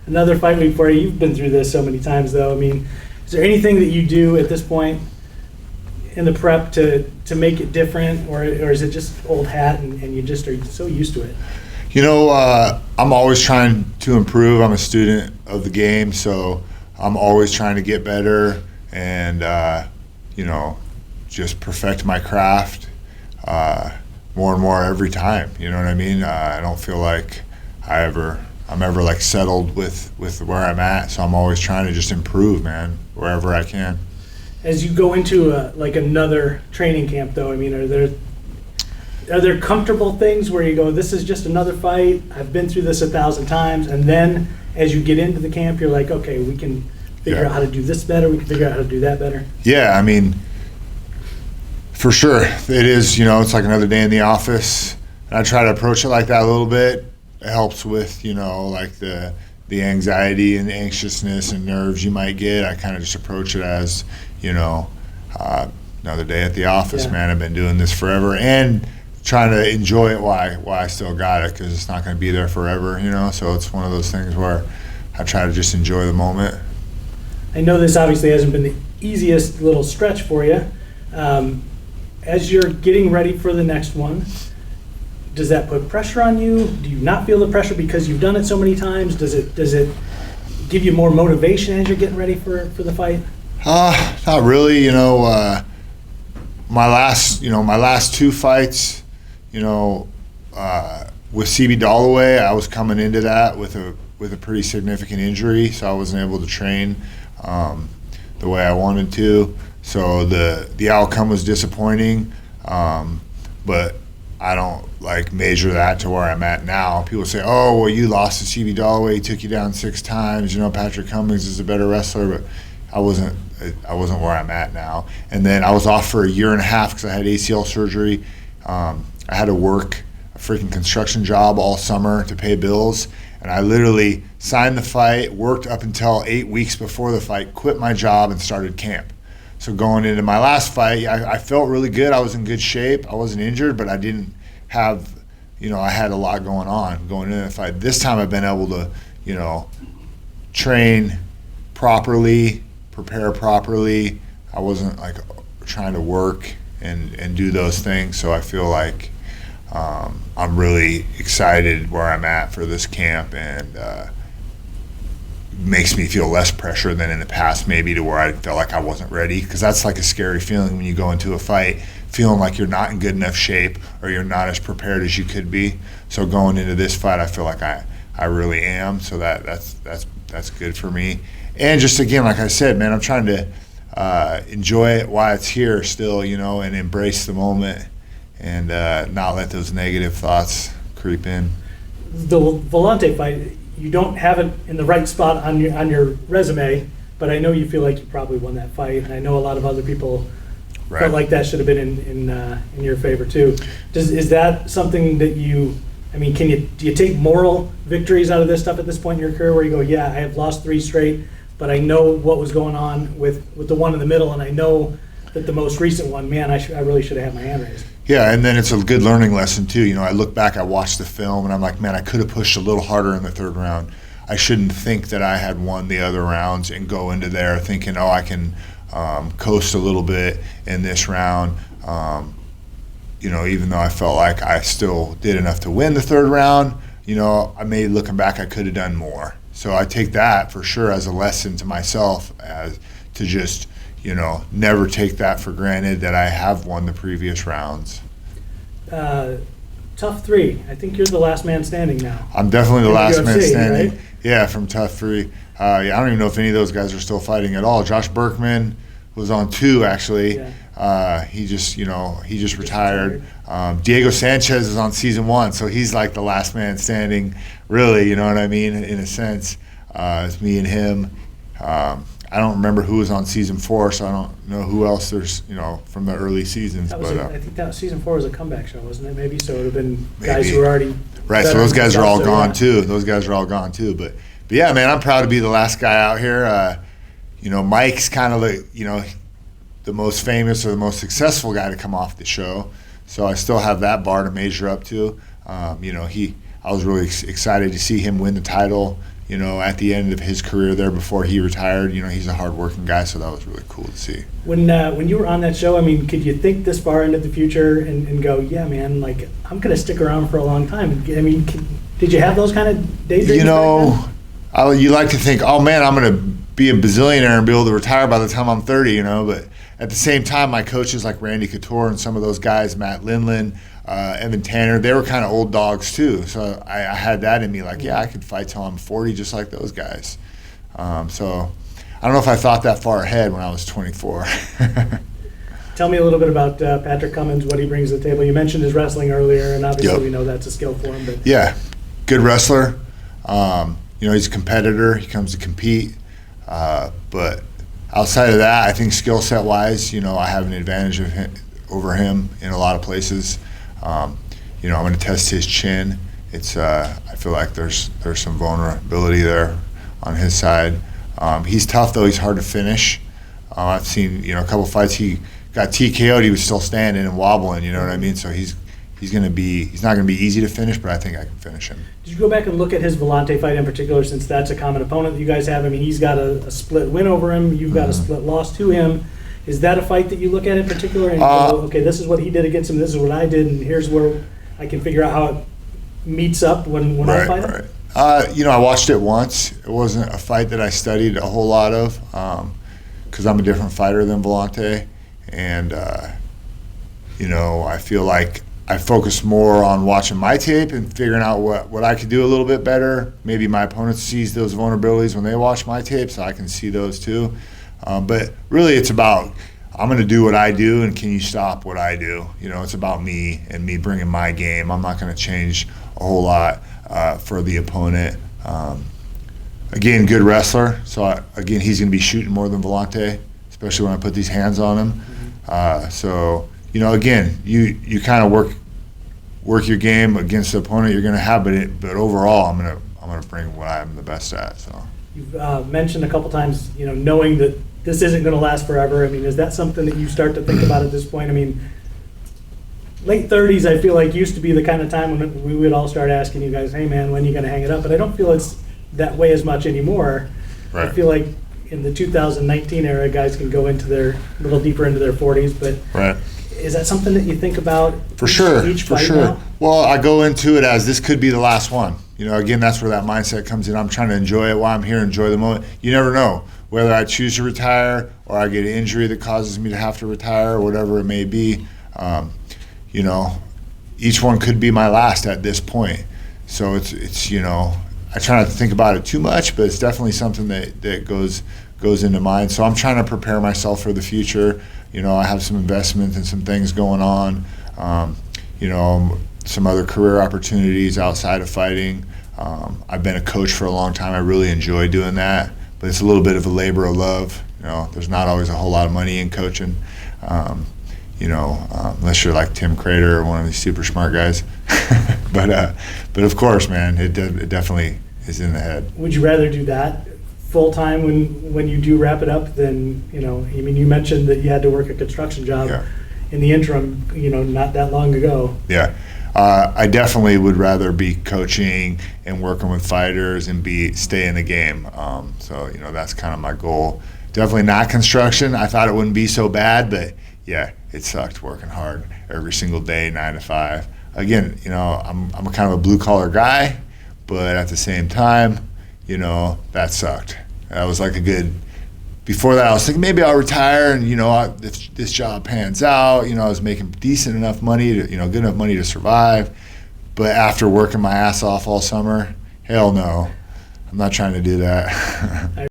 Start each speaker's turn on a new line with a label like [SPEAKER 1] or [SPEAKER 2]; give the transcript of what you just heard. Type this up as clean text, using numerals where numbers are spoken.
[SPEAKER 1] another fight week for you. You've been through this so many times, though. I mean, is there anything that you do at this point in the prep to make it different, or is it just old hat and you just are so used to it?
[SPEAKER 2] I'm always trying to improve. I'm a student of the game, so I'm always trying to get better and, just perfect my craft more and more every time. You know what I mean? I don't feel like I'm ever like settled with where I'm at, so I'm always trying to just improve, man, wherever I can.
[SPEAKER 1] As you go into like another training camp, though, I mean, are there comfortable things where you go, this is just another fight, I've been through this 1,000 times, and then as you get into the camp, you're like, okay, we can figure out how to do this better, we can figure out how to do that better? Yeah,
[SPEAKER 2] I mean, for sure. It is, it's like another day in the office. And I try to approach it like that a little bit. It helps with, like the anxiety and the anxiousness and nerves you might get. I kind of just approach it as, another day at the office, man. I've been doing this forever and trying to enjoy it while I still got it, because it's not going to be there forever, So it's one of those things where I try to just enjoy the moment.
[SPEAKER 1] I know this obviously hasn't been the easiest little stretch for you. As you're getting ready for the next one, does that put pressure on you? Do you not feel the pressure because you've done it so many times? Does it give you more motivation as you're getting ready for the fight?
[SPEAKER 2] Not really. My last two fights, with CB Dalloway, I was coming into that with a pretty significant injury, so I wasn't able to train the way I wanted to. So the outcome was disappointing, but I don't measure that to where I'm at now. People say, "Oh, well, you lost to CB Dalloway. He took you down 6 times. Patrick Cummings is a better wrestler," but I wasn't where I'm at now. And then I was off for a year and a half because I had ACL surgery. I had to work a freaking construction job all summer to pay bills, and I literally signed the fight, worked up until 8 weeks before the fight, quit my job, and started camp. So going into my last fight, I felt really good. I was in good shape. I wasn't injured, but I didn't have, I had a lot going on going into the fight. This time I've been able to, train properly, prepare properly. I wasn't trying to work and do those things. So I feel like I'm really excited where I'm at for this camp, and makes me feel less pressure than in the past, maybe, to where I felt like I wasn't ready, because that's like a scary feeling when you go into a fight feeling like you're not in good enough shape or you're not as prepared as you could be. So going into this fight, I feel like I really am. So that's good for me. And just again, like I said, man, I'm trying to enjoy it while it's here still, and embrace the moment and not let those negative thoughts creep in.
[SPEAKER 1] The Volante fight, you don't have it in the right spot on your resume, but I know you feel like you probably won that fight, and I know a lot of other people felt like that should have been in your favor too. Is that something that do you take moral victories out of this stuff at this point in your career, where you go, yeah, I have lost 3 straight, but I know what was going on with the one in the middle, and I know that the most recent one, man, I really should have had my hand raised.
[SPEAKER 2] Yeah, and then it's a good learning lesson too. I look back, I watched the film, and I'm like, man, I could have pushed a little harder in the 3rd round. I shouldn't think that I had won the other rounds and go into there thinking, oh, I can coast a little bit in this round. Even though I felt like I still did enough to win the 3rd round, looking back, I could have done more. So I take that for sure as a lesson to myself, as to just, never take that for granted that I have won the previous rounds.
[SPEAKER 1] Tough 3. I think you're the last man standing now.
[SPEAKER 2] I'm definitely the last
[SPEAKER 1] UFC,
[SPEAKER 2] man standing.
[SPEAKER 1] Right?
[SPEAKER 2] Yeah, from Tough 3. I don't even know if any of those guys are still fighting at all. Josh Berkman was on 2, actually. Yeah. He just retired. Diego Sanchez is on season 1, so he's like the last man standing, really, you know what I mean, in a sense. It's me and him. I don't remember who was on season 4, so I don't know who else there's, from the early seasons.
[SPEAKER 1] I think that season 4 was a comeback show, wasn't it? Maybe, so it would have been guys who were already
[SPEAKER 2] right. So those guys are all gone too. Those guys are all gone too. But yeah, man, I'm proud to be the last guy out here. Mike's kind of the most famous or the most successful guy to come off the show, so I still have that bar to measure up to. I was really excited to see him win the title. at the end of his career there before he retired. He's a hardworking guy, so that was really cool to see.
[SPEAKER 1] When you were on that show, I mean, could you think this far into the future and go, yeah, man, like I'm going to stick around for a long time? I mean, did you have those kind of daydreams?
[SPEAKER 2] You like to think, oh man, I'm going to be a bazillionaire and be able to retire by the time I'm 30, but at the same time, my coaches like Randy Couture and some of those guys, Matt Lindland, Evan Tanner, they were kind of old dogs too. So I had that in me, like, yeah, I could fight till I'm 40 just like those guys. So I don't know if I thought that far ahead when I was 24.
[SPEAKER 1] Tell me a little bit about Patrick Cummins, what he brings to the table. You mentioned his wrestling earlier, and obviously we know that's a skill for him. But
[SPEAKER 2] yeah, good wrestler. He's a competitor. He comes to compete. But outside of that, I think skill set wise, I have an advantage over him in a lot of places. I'm going to test his chin. I feel like there's some vulnerability there on his side. He's tough though. He's hard to finish. I've seen a couple fights he got TKO'd. He was still standing and wobbling. You know what I mean? So he's not going to be easy to finish, but I think I can finish him.
[SPEAKER 1] Did you go back and look at his Volante fight in particular, since that's a common opponent that you guys have? I mean, he's got a split win over him. You've got a split loss to him. Is that a fight that you look at in particular and go, okay, this is what he did against him, this is what I did, and here's where I can figure out how it meets up when I fight him?
[SPEAKER 2] I watched it once. It wasn't a fight that I studied a whole lot of because I'm a different fighter than Volante. And, I feel like I focus more on watching my tape and figuring out what I could do a little bit better. Maybe my opponent sees those vulnerabilities when they watch my tape, so I can see those too. But really it's about, I'm going to do what I do, and can you stop what I do? It's about me and me bringing my game. I'm not going to change a whole lot for the opponent. Again, good wrestler. So, he's going to be shooting more than Volante, especially when I put these hands on him. So, again, you kind of work your game against the opponent you're going to have, but overall, I'm going to bring what I'm the best at. So
[SPEAKER 1] you've mentioned a couple times, knowing that this isn't going to last forever. I mean, is that something that you start to think about at this point? I mean, late 30s, I feel like used to be the kind of time when we would all start asking you guys, hey man, when are you going to hang it up? But I don't feel it's that way as much anymore.
[SPEAKER 2] Right.
[SPEAKER 1] I feel like in the 2019 era, guys can go into a little deeper into their 40s, but
[SPEAKER 2] right.
[SPEAKER 1] Is that something that you think about
[SPEAKER 2] for sure?
[SPEAKER 1] Each fight now?
[SPEAKER 2] Well, I go into it as this could be the last one. Again, that's where that mindset comes in. I'm trying to enjoy it while I'm here, enjoy the moment. You never know whether I choose to retire or I get an injury that causes me to have to retire or whatever it may be. Each one could be my last at this point. So it's I try not to think about it too much, but it's definitely something that goes into mind. So I'm trying to prepare myself for the future. I have some investments and some things going on. Some other career opportunities outside of fighting. I've been a coach for a long time. I really enjoy doing that, but it's a little bit of a labor of love. There's not always a whole lot of money in coaching. Unless you're like Tim Crater or one of these super smart guys. but of course, man, it definitely is in the head.
[SPEAKER 1] Would you rather do that full time when you do wrap it up than, you mentioned that you had to work a construction job in the interim, not that long ago.
[SPEAKER 2] Yeah. I definitely would rather be coaching and working with fighters and stay in the game. So that's kind of my goal. Definitely not construction. I thought it wouldn't be so bad, but yeah, it sucked working hard every single day, 9 to 5. Again, I'm a kind of a blue collar guy, but at the same time, that sucked. That was like before that I was thinking maybe I'll retire and, if this job pans out, I was making decent enough money to, good enough money to survive. But after working my ass off all summer, hell no, I'm not trying to do that.